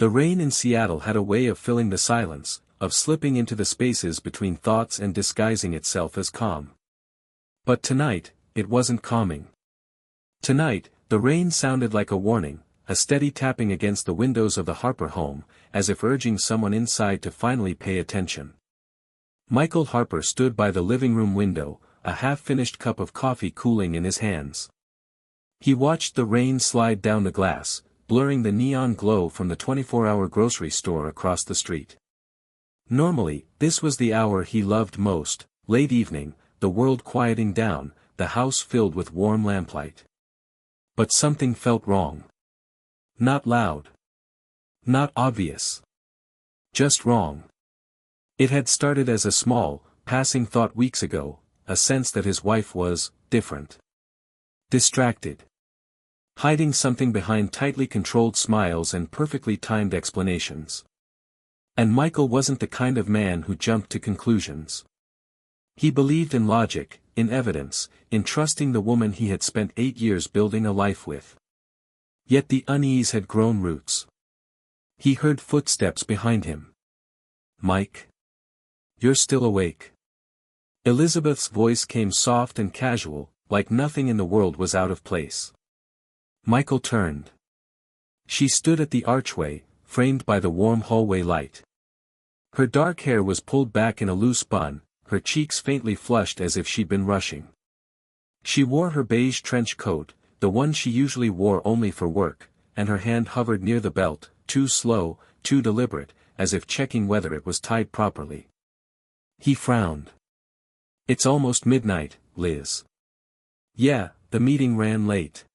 The rain in Seattle had a way of filling the silence, of slipping into the spaces between thoughts and disguising itself as calm. But tonight, it wasn't calming. Tonight, the rain sounded like a warning, a steady tapping against the windows of the Harper home, as if urging someone inside to finally pay attention. Michael Harper stood by the living room window, a half-finished cup of coffee cooling in his hands. He watched the rain slide down the glass, blurring the neon glow from the 24-hour grocery store across the street. Normally, this was the hour he loved most, late evening, the world quieting down, the house filled with warm lamplight. But something felt wrong. Not loud. Not obvious. Just wrong. It had started as a small, passing thought weeks ago, a sense that his wife was different. Distracted. Hiding something behind tightly controlled smiles and perfectly timed explanations. And Michael wasn't the kind of man who jumped to conclusions. He believed in logic, in evidence, in trusting the woman he had spent 8 years building a life with. Yet the unease had grown roots. He heard footsteps behind him. "Mike? You're still awake." Elizabeth's voice came soft and casual, like nothing in the world was out of place. Michael turned. She stood at the archway, framed by the warm hallway light. Her dark hair was pulled back in a loose bun, her cheeks faintly flushed as if she'd been rushing. She wore her beige trench coat, the one she usually wore only for work, and her hand hovered near the belt, too slow, too deliberate, as if checking whether it was tied properly. He frowned. "It's almost midnight, Liz." "Yeah, the meeting ran late."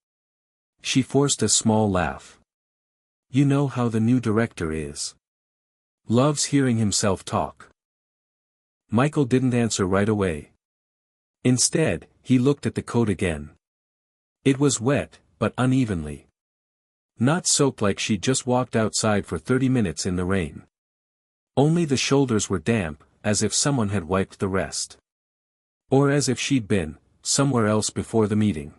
She forced a small laugh. "You know how the new director is. Loves hearing himself talk." Michael didn't answer right away. Instead, he looked at the coat again. It was wet, but unevenly. Not soaked like she'd just walked outside for 30 minutes in the rain. Only the shoulders were damp, as if someone had wiped the rest. Or as if she'd been somewhere else before the meeting.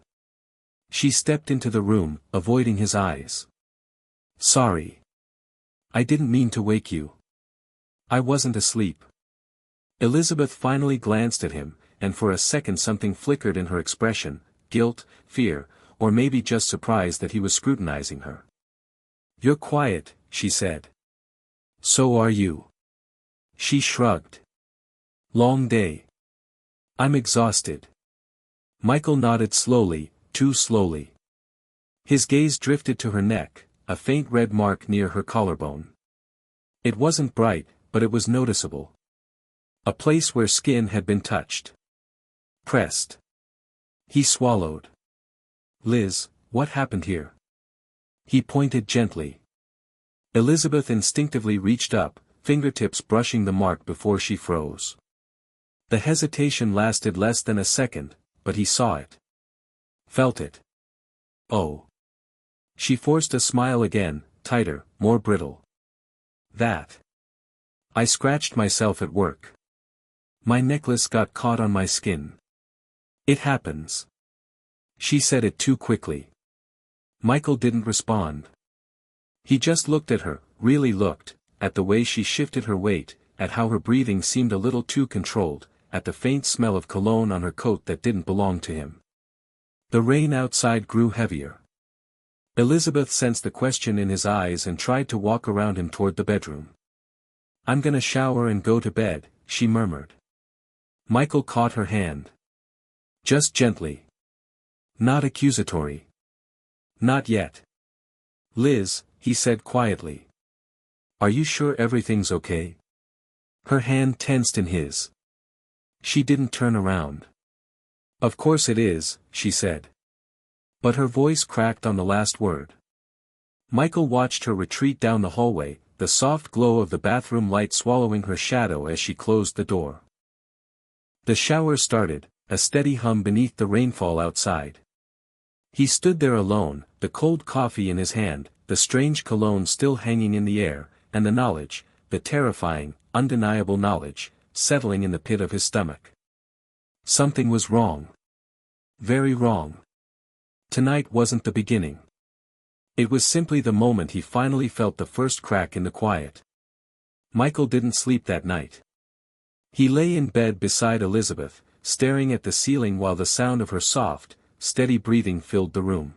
She stepped into the room, avoiding his eyes. "Sorry. I didn't mean to wake you. I wasn't asleep." Elizabeth finally glanced at him, and for a second something flickered in her expression, guilt, fear, or maybe just surprise that he was scrutinizing her. "You're quiet," she said. "So are you." She shrugged. "Long day. I'm exhausted." Michael nodded slowly, too slowly. His gaze drifted to her neck, a faint red mark near her collarbone. It wasn't bright, but it was noticeable. A place where skin had been touched. Pressed. He swallowed. "Liz, what happened here?" He pointed gently. Elizabeth instinctively reached up, fingertips brushing the mark before she froze. The hesitation lasted less than a second, but he saw it. Felt it. "Oh." She forced a smile again, tighter, more brittle. "That. I scratched myself at work. My necklace got caught on my skin. It happens." She said it too quickly. Michael didn't respond. He just looked at her, really looked, at the way she shifted her weight, at how her breathing seemed a little too controlled, at the faint smell of cologne on her coat that didn't belong to him. The rain outside grew heavier. Elizabeth sensed the question in his eyes and tried to walk around him toward the bedroom. "I'm gonna shower and go to bed," she murmured. Michael caught her hand. "Just gently. Not accusatory. Not yet." "Liz," he said quietly. "Are you sure everything's okay?" Her hand tensed in his. She didn't turn around. "Of course it is," she said. But her voice cracked on the last word. Michael watched her retreat down the hallway, the soft glow of the bathroom light swallowing her shadow as she closed the door. The shower started, a steady hum beneath the rainfall outside. He stood there alone, the cold coffee in his hand, the strange cologne still hanging in the air, and the knowledge, the terrifying, undeniable knowledge, settling in the pit of his stomach. Something was wrong. Very wrong. Tonight wasn't the beginning. It was simply the moment he finally felt the first crack in the quiet. Michael didn't sleep that night. He lay in bed beside Elizabeth, staring at the ceiling while the sound of her soft, steady breathing filled the room.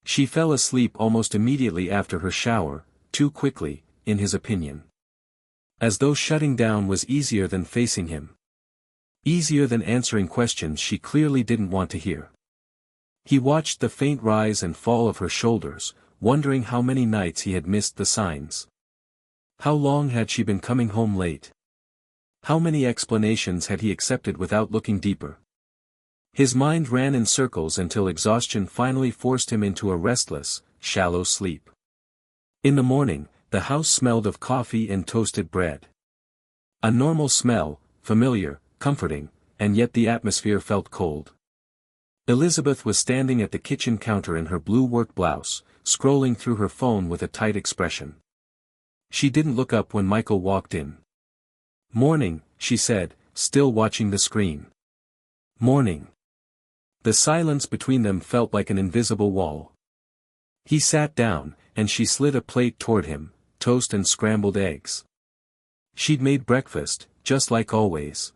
She fell asleep almost immediately after her shower, too quickly, in his opinion. As though shutting down was easier than facing him. Easier than answering questions she clearly didn't want to hear. He watched the faint rise and fall of her shoulders, wondering how many nights he had missed the signs. How long had she been coming home late? How many explanations had he accepted without looking deeper? His mind ran in circles until exhaustion finally forced him into a restless, shallow sleep. In the morning, the house smelled of coffee and toasted bread. A normal smell, familiar, comforting, and yet the atmosphere felt cold. Elizabeth was standing at the kitchen counter in her blue work blouse, scrolling through her phone with a tight expression. She didn't look up when Michael walked in. "Morning," she said, still watching the screen. "Morning." The silence between them felt like an invisible wall. He sat down, and she slid a plate toward him, toast and scrambled eggs. She'd made breakfast, just like always.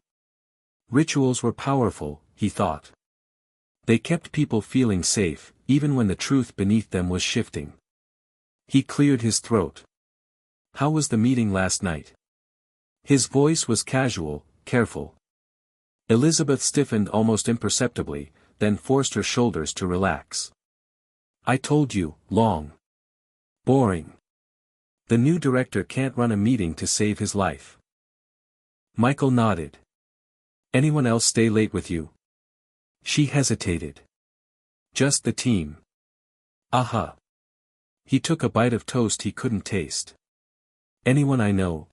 Rituals were powerful, he thought. They kept people feeling safe, even when the truth beneath them was shifting. He cleared his throat. "How was the meeting last night?" His voice was casual, careful. Elizabeth stiffened almost imperceptibly, then forced her shoulders to relax. "I told you, long. Boring. The new director can't run a meeting to save his life." Michael nodded. "Anyone else stay late with you?" She hesitated. "Just the team." "Aha." He took a bite of toast he couldn't taste. "Anyone I know?"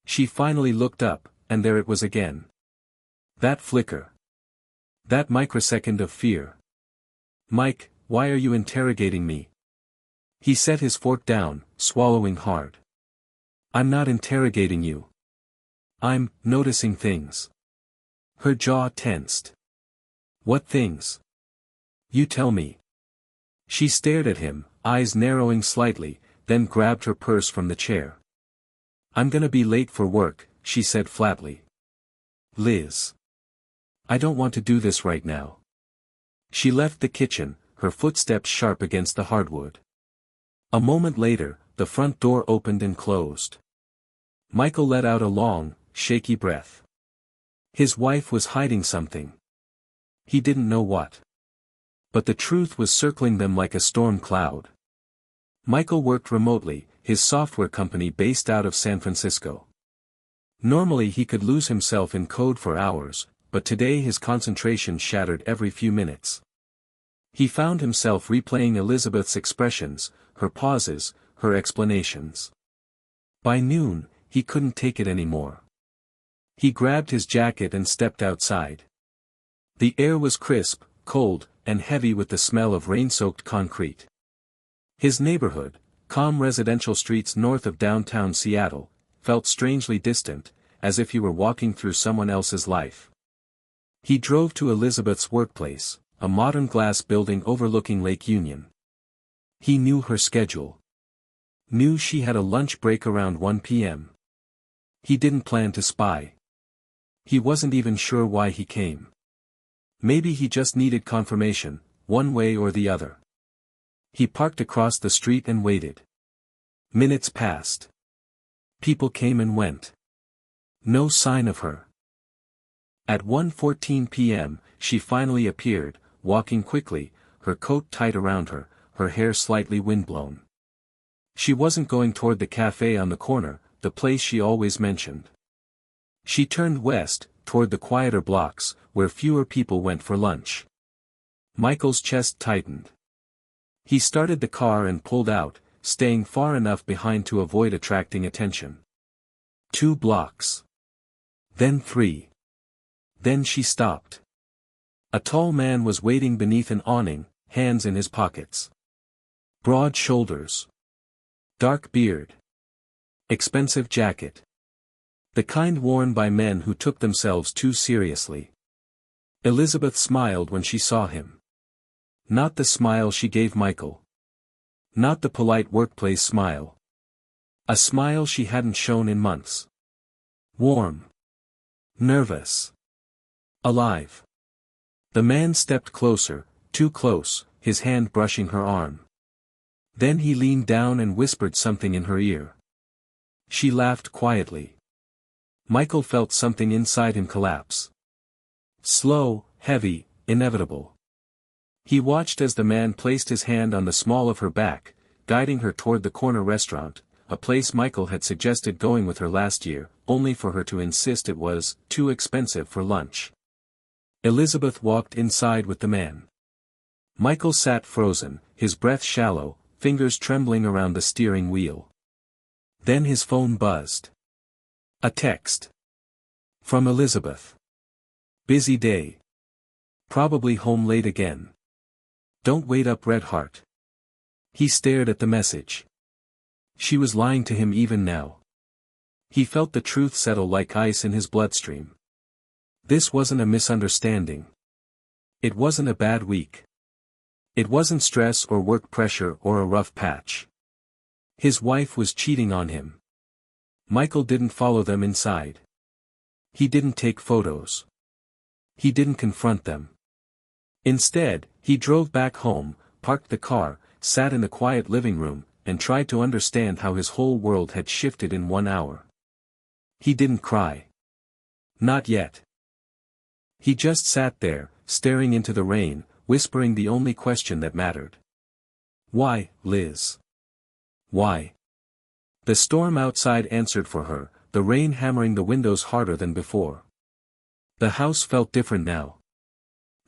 She finally looked up, and there it was again. That flicker. That microsecond of fear. "Mike, why are you interrogating me?" He set his fork down, swallowing hard. "I'm not interrogating you. I'm noticing things." Her jaw tensed. "What things?" "You tell me." She stared at him, eyes narrowing slightly, then grabbed her purse from the chair. "I'm gonna be late for work," she said flatly. "Liz. I don't want to do this right now." She left the kitchen, her footsteps sharp against the hardwood. A moment later, the front door opened and closed. Michael let out a long, shaky breath. His wife was hiding something. He didn't know what. But the truth was circling them like a storm cloud. Michael worked remotely, his software company based out of San Francisco. Normally he could lose himself in code for hours, but today his concentration shattered every few minutes. He found himself replaying Elizabeth's expressions, her pauses, her explanations. By noon, he couldn't take it anymore. He grabbed his jacket and stepped outside. The air was crisp, cold, and heavy with the smell of rain-soaked concrete. His neighborhood, calm residential streets north of downtown Seattle, felt strangely distant, as if he were walking through someone else's life. He drove to Elizabeth's workplace, a modern glass building overlooking Lake Union. He knew her schedule. Knew she had a lunch break around 1 p.m. He didn't plan to spy. He wasn't even sure why he came. Maybe he just needed confirmation, one way or the other. He parked across the street and waited. Minutes passed. People came and went. No sign of her. At 1:14 p.m., she finally appeared, walking quickly, her coat tight around her, her hair slightly windblown. She wasn't going toward the cafe on the corner, the place she always mentioned. She turned west, toward the quieter blocks, where fewer people went for lunch. Michael's chest tightened. He started the car and pulled out, staying far enough behind to avoid attracting attention. 2 blocks. Then 3. Then she stopped. A tall man was waiting beneath an awning, hands in his pockets. Broad shoulders. Dark beard. Expensive jacket. The kind worn by men who took themselves too seriously. Elizabeth smiled when she saw him. Not the smile she gave Michael. Not the polite workplace smile. A smile she hadn't shown in months. Warm. Nervous. Alive. The man stepped closer, too close, his hand brushing her arm. Then he leaned down and whispered something in her ear. She laughed quietly. Michael felt something inside him collapse. Slow, heavy, inevitable. He watched as the man placed his hand on the small of her back, guiding her toward the corner restaurant, a place Michael had suggested going with her last year, only for her to insist it was too expensive for lunch. Elizabeth walked inside with the man. Michael sat frozen, his breath shallow, fingers trembling around the steering wheel. Then his phone buzzed. A text. From Elizabeth. Busy day. Probably home late again. Don't wait up, Red Heart. He stared at the message. She was lying to him even now. He felt the truth settle like ice in his bloodstream. This wasn't a misunderstanding. It wasn't a bad week. It wasn't stress or work pressure or a rough patch. His wife was cheating on him. Michael didn't follow them inside. He didn't take photos. He didn't confront them. Instead, he drove back home, parked the car, sat in the quiet living room, and tried to understand how his whole world had shifted in 1 hour. He didn't cry. Not yet. He just sat there, staring into the rain, whispering the only question that mattered. Why, Liz? Why? The storm outside answered for her, the rain hammering the windows harder than before. The house felt different now.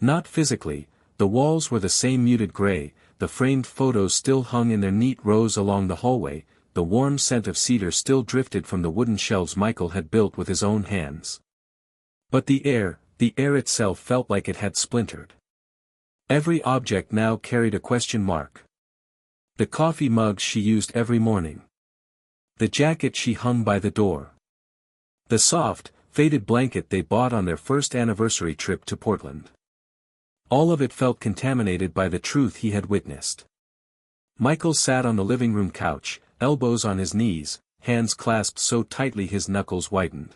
Not physically, the walls were the same muted gray, the framed photos still hung in their neat rows along the hallway, the warm scent of cedar still drifted from the wooden shelves Michael had built with his own hands. But the air itself felt like it had splintered. Every object now carried a question mark. The coffee mugs she used every morning. The jacket she hung by the door. The soft, faded blanket they bought on their first anniversary trip to Portland. All of it felt contaminated by the truth he had witnessed. Michael sat on the living room couch, elbows on his knees, hands clasped so tightly his knuckles whitened.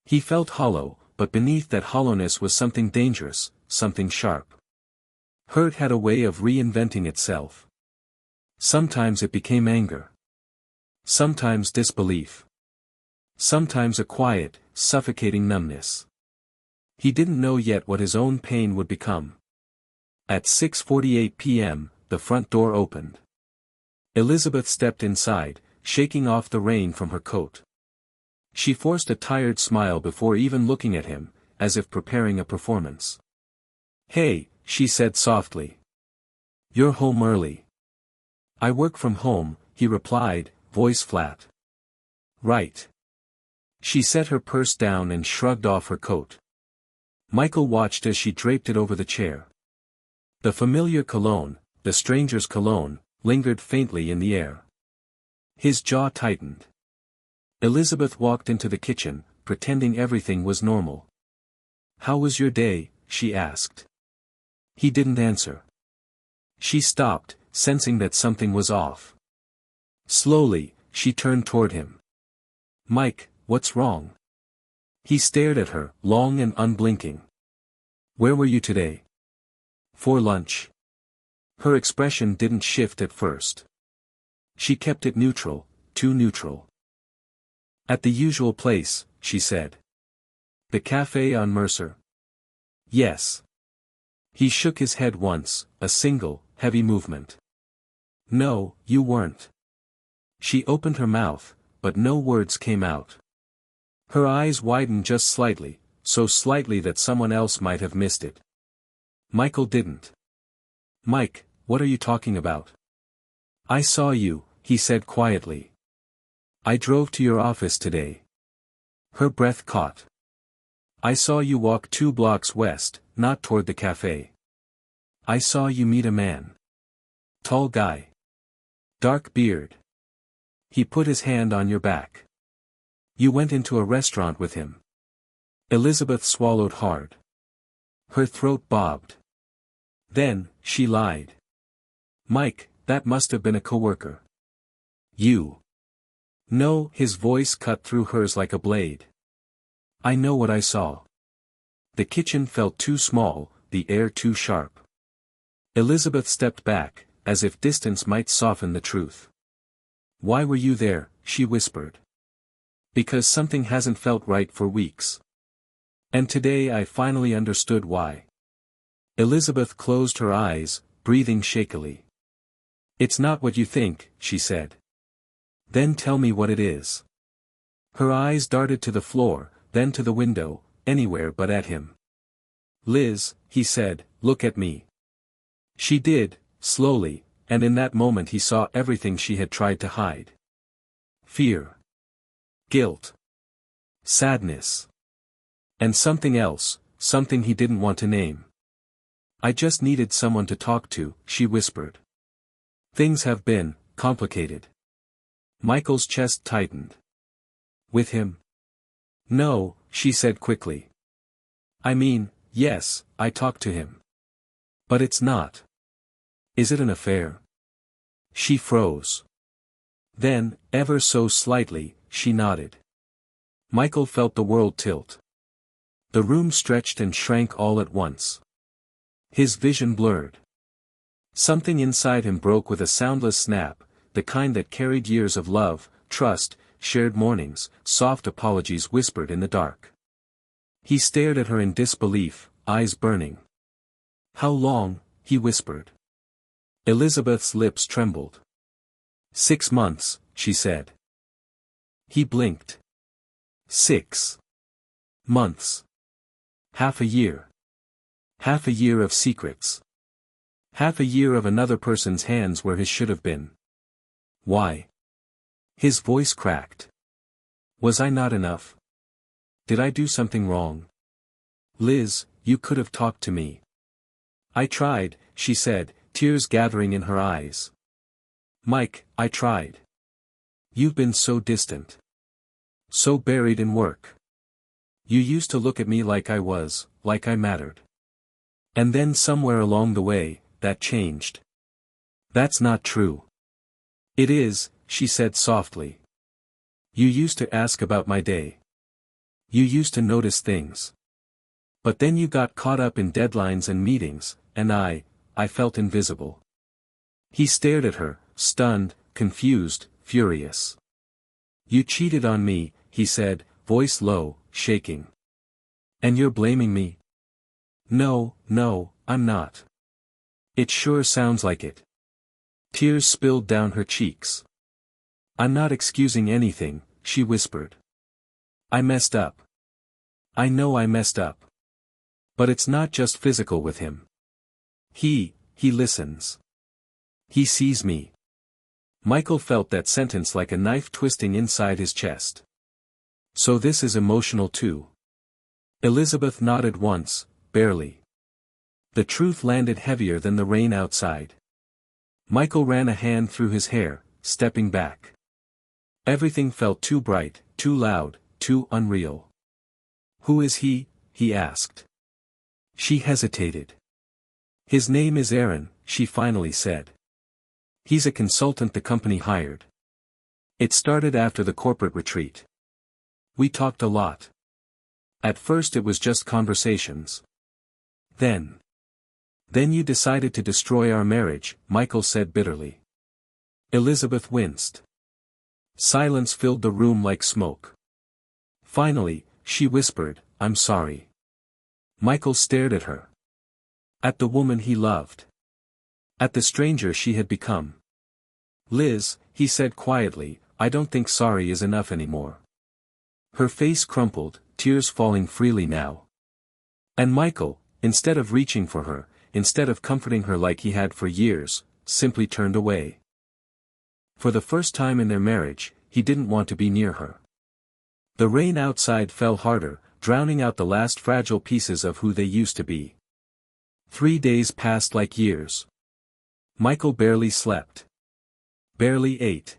He felt hollow, but beneath that hollowness was something dangerous, something sharp. Hurt had a way of reinventing itself. Sometimes it became anger. Sometimes disbelief. Sometimes a quiet, suffocating numbness. He didn't know yet what his own pain would become. At 6:48 p.m., the front door opened. Elizabeth stepped inside, shaking off the rain from her coat. She forced a tired smile before even looking at him, as if preparing a performance. "Hey," she said softly. "You're home early." "I work from home," he replied, voice flat. "Right." She set her purse down and shrugged off her coat. Michael watched as she draped it over the chair. The familiar cologne, the stranger's cologne, lingered faintly in the air. His jaw tightened. Elizabeth walked into the kitchen, pretending everything was normal. "How was your day?" she asked. He didn't answer. She stopped, sensing that something was off. Slowly, she turned toward him. "Mike, what's wrong?" He stared at her, long and unblinking. "Where were you today?" "For lunch." Her expression didn't shift at first. She kept it neutral, too neutral. "At the usual place," she said. "The cafe on Mercer?" "Yes." He shook his head once, a single, heavy movement. "No, you weren't." She opened her mouth, but no words came out. Her eyes widened just slightly, so slightly that someone else might have missed it. Michael didn't. "Mike, what are you talking about?" "I saw you," he said quietly. "I drove to your office today." Her breath caught. "I saw you walk 2 blocks west, not toward the cafe. I saw you meet a man. Tall guy. Dark beard. He put his hand on your back. You went into a restaurant with him." Elizabeth swallowed hard. Her throat bobbed. Then, she lied. "Mike, That must have been a coworker. You. No, his voice cut through hers like a blade. I know what I saw. The kitchen felt too small, the air too sharp. Elizabeth stepped back, as if distance might soften the truth. Why were you there? She whispered. Because something hasn't felt right for weeks. And today I finally understood why. Elizabeth closed her eyes, breathing shakily. It's not what you think, she said. Then tell me what it is. Her eyes darted to the floor, then to the window, anywhere but at him. Liz, he said, look at me. She did, slowly, and in that moment he saw everything she had tried to hide. Fear. Guilt. Sadness. And something else, something he didn't want to name. I just needed someone to talk to, she whispered. Things have been complicated. Michael's chest tightened. With him? No, she said quickly. I mean, yes, I talked to him. But it's not. Is it an affair? She froze. Then, ever so slightly, she nodded. Michael felt the world tilt. The room stretched and shrank all at once. His vision blurred. Something inside him broke with a soundless snap, the kind that carried years of love, trust, shared mornings, soft apologies whispered in the dark. He stared at her in disbelief, eyes burning. How long? He whispered. Elizabeth's lips trembled. 6 months, she said. He blinked. 6 months. Half a year. Half a year of secrets. Half a year of another person's hands where his should have been. Why? His voice cracked. Was I not enough? Did I do something wrong? Liz, you could have talked to me. I tried, she said, tears gathering in her eyes. Mike, I tried. You've been so distant. So buried in work. You used to look at me like I mattered. And then somewhere along the way, that changed. That's not true. It is, she said softly. You used to ask about my day. You used to notice things. But then you got caught up in deadlines and meetings, and I felt invisible. He stared at her, stunned, confused, furious. You cheated on me, he said, voice low, shaking. And you're blaming me? No, I'm not. It sure sounds like it. Tears spilled down her cheeks. I'm not excusing anything, she whispered. I messed up. I know I messed up. But it's not just physical with him. He listens. He sees me. Michael felt that sentence like a knife twisting inside his chest. So this is emotional too. Elizabeth nodded once, barely. The truth landed heavier than the rain outside. Michael ran a hand through his hair, stepping back. Everything felt too bright, too loud, too unreal. Who is he? He asked. She hesitated. His name is Aaron, she finally said. He's a consultant the company hired. It started after the corporate retreat. We talked a lot. At first it was just conversations. Then you decided to destroy our marriage, Michael said bitterly. Elizabeth winced. Silence filled the room like smoke. Finally, she whispered, I'm sorry. Michael stared at her. At the woman he loved. At the stranger she had become. Liz, he said quietly, I don't think sorry is enough anymore. Her face crumpled, tears falling freely now. And Michael, instead of reaching for her, instead of comforting her like he had for years, simply turned away. For the first time in their marriage, he didn't want to be near her. The rain outside fell harder, drowning out the last fragile pieces of who they used to be. 3 days passed like years. Michael barely slept. Barely ate.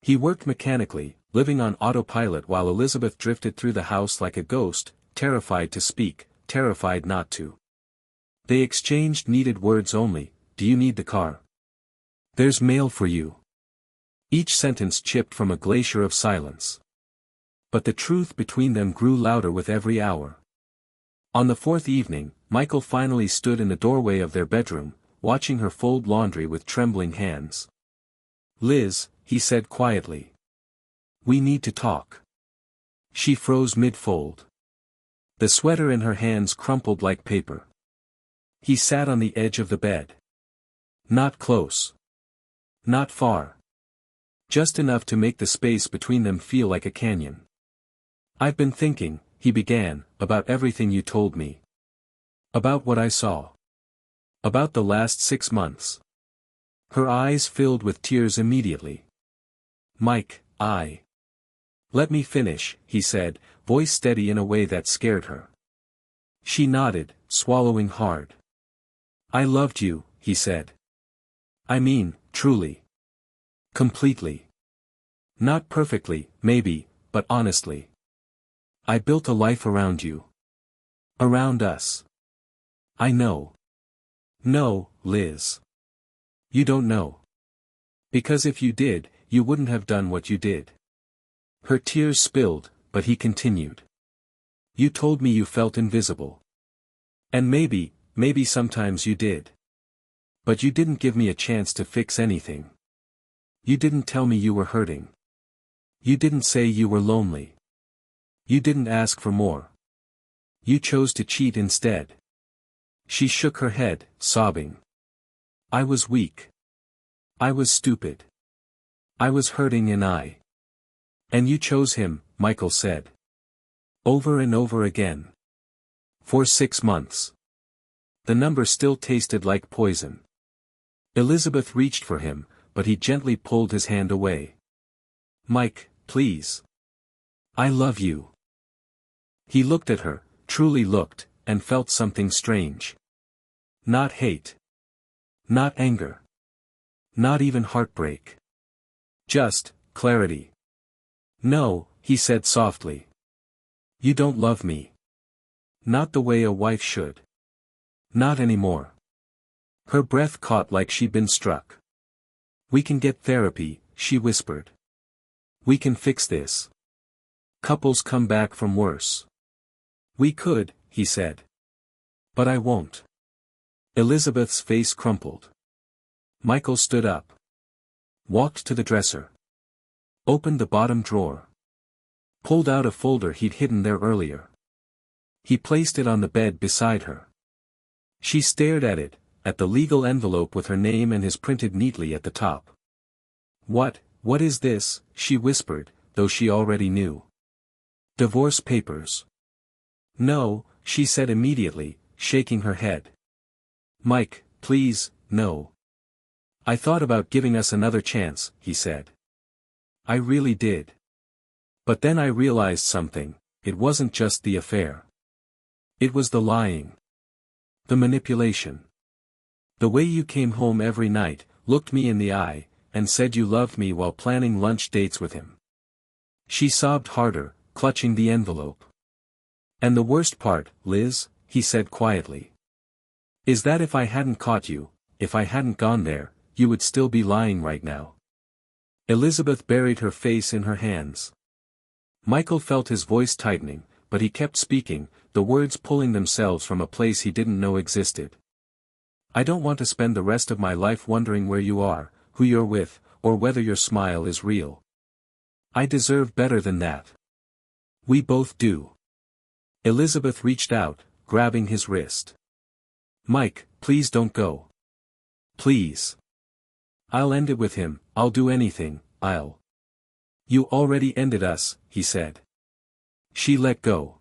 He worked mechanically, living on autopilot while Elizabeth drifted through the house like a ghost, terrified to speak, terrified not to. They exchanged needed words only. Do you need the car? There's mail for you. Each sentence chipped from a glacier of silence. But the truth between them grew louder with every hour. On the fourth evening, Michael finally stood in the doorway of their bedroom, watching her fold laundry with trembling hands. "Liz," he said quietly. "We need to talk." She froze mid-fold. The sweater in her hands crumpled like paper. He sat on the edge of the bed. Not close. Not far. Just enough to make the space between them feel like a canyon. "I've been thinking," he began, "about everything you told me. About what I saw. About the last 6 months." Her eyes filled with tears immediately. "Mike, Let me finish," he said, voice steady in a way that scared her. She nodded, swallowing hard. "I loved you," he said. "I mean, truly. Completely. Not perfectly, maybe, but honestly. I built a life around you. Around us. I know." "No, Liz. You don't know. Because if you did, you wouldn't have done what you did." Her tears spilled, but he continued. "You told me you felt invisible. And maybe sometimes you did. But you didn't give me a chance to fix anything. You didn't tell me you were hurting. You didn't say you were lonely. You didn't ask for more. You chose to cheat instead." She shook her head, sobbing. "I was weak. I was stupid. I was hurting And you chose him," Michael said. Over and over again. For 6 months. The number still tasted like poison. Elizabeth reached for him, but he gently pulled his hand away. "Mike, please. I love you." He looked at her, truly looked, and felt something strange. Not hate. Not anger. Not even heartbreak. Just clarity. "No," he said softly. "You don't love me. Not the way a wife should. Not anymore." Her breath caught like she'd been struck. "We can get therapy," she whispered. "We can fix this. Couples come back from worse." "We could," he said. "But I won't." Elizabeth's face crumpled. Michael stood up. Walked to the dresser. Opened the bottom drawer. Pulled out a folder he'd hidden there earlier. He placed it on the bed beside her. She stared at it, at the legal envelope with her name and his printed neatly at the top. What is this?" she whispered, though she already knew. "Divorce papers." "No," she said immediately, shaking her head. "Mike, please, no." "I thought about giving us another chance," he said. "I really did. But then I realized something, it wasn't just the affair. It was the lying. The manipulation. The way you came home every night, looked me in the eye, and said you loved me while planning lunch dates with him." She sobbed harder, clutching the envelope. "And the worst part, Liz," he said quietly, "is that if I hadn't caught you, if I hadn't gone there, you would still be lying right now." Elizabeth buried her face in her hands. Michael felt his voice tightening, but he kept speaking, the words pulling themselves from a place he didn't know existed. "I don't want to spend the rest of my life wondering where you are, who you're with, or whether your smile is real. I deserve better than that. We both do." Elizabeth reached out, grabbing his wrist. "Mike, please don't go. Please. I'll end it with him, I'll do anything, You already ended us," he said. She let go.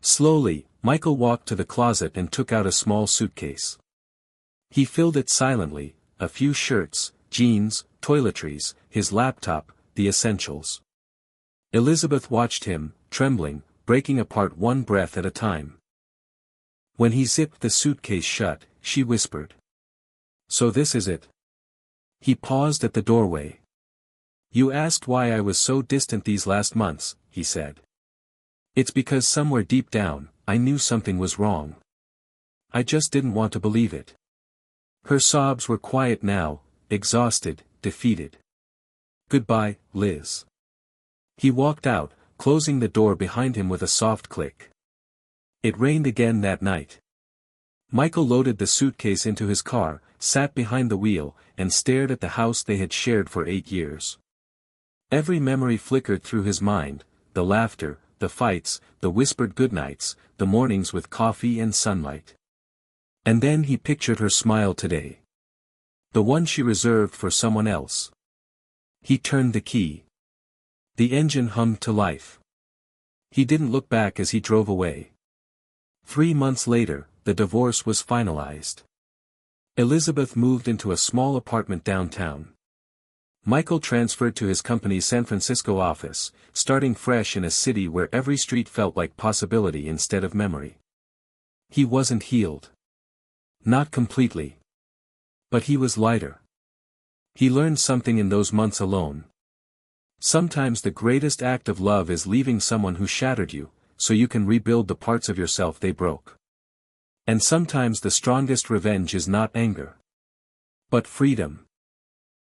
Slowly, Michael walked to the closet and took out a small suitcase. He filled it silently, a few shirts, jeans, toiletries, his laptop, the essentials. Elizabeth watched him, trembling, breaking apart one breath at a time. When he zipped the suitcase shut, she whispered. "So this is it?" He paused at the doorway. "You asked why I was so distant these last months," he said. "It's because somewhere deep down, I knew something was wrong. I just didn't want to believe it." Her sobs were quiet now, exhausted, defeated. Goodbye, Liz. He walked out, closing the door behind him with a soft click. It rained again that night. Michael loaded the suitcase into his car, sat behind the wheel, and stared at the house they had shared for 8 years. Every memory flickered through his mind, the laughter, the fights, the whispered goodnights, the mornings with coffee and sunlight. And then he pictured her smile today. The one she reserved for someone else. He turned the key. The engine hummed to life. He didn't look back as he drove away. 3 months later, the divorce was finalized. Elizabeth moved into a small apartment downtown. Michael transferred to his company's San Francisco office, starting fresh in a city where every street felt like possibility instead of memory. He wasn't healed. Not completely. But he was lighter. He learned something in those months alone. Sometimes the greatest act of love is leaving someone who shattered you, so you can rebuild the parts of yourself they broke. And sometimes the strongest revenge is not anger, but freedom.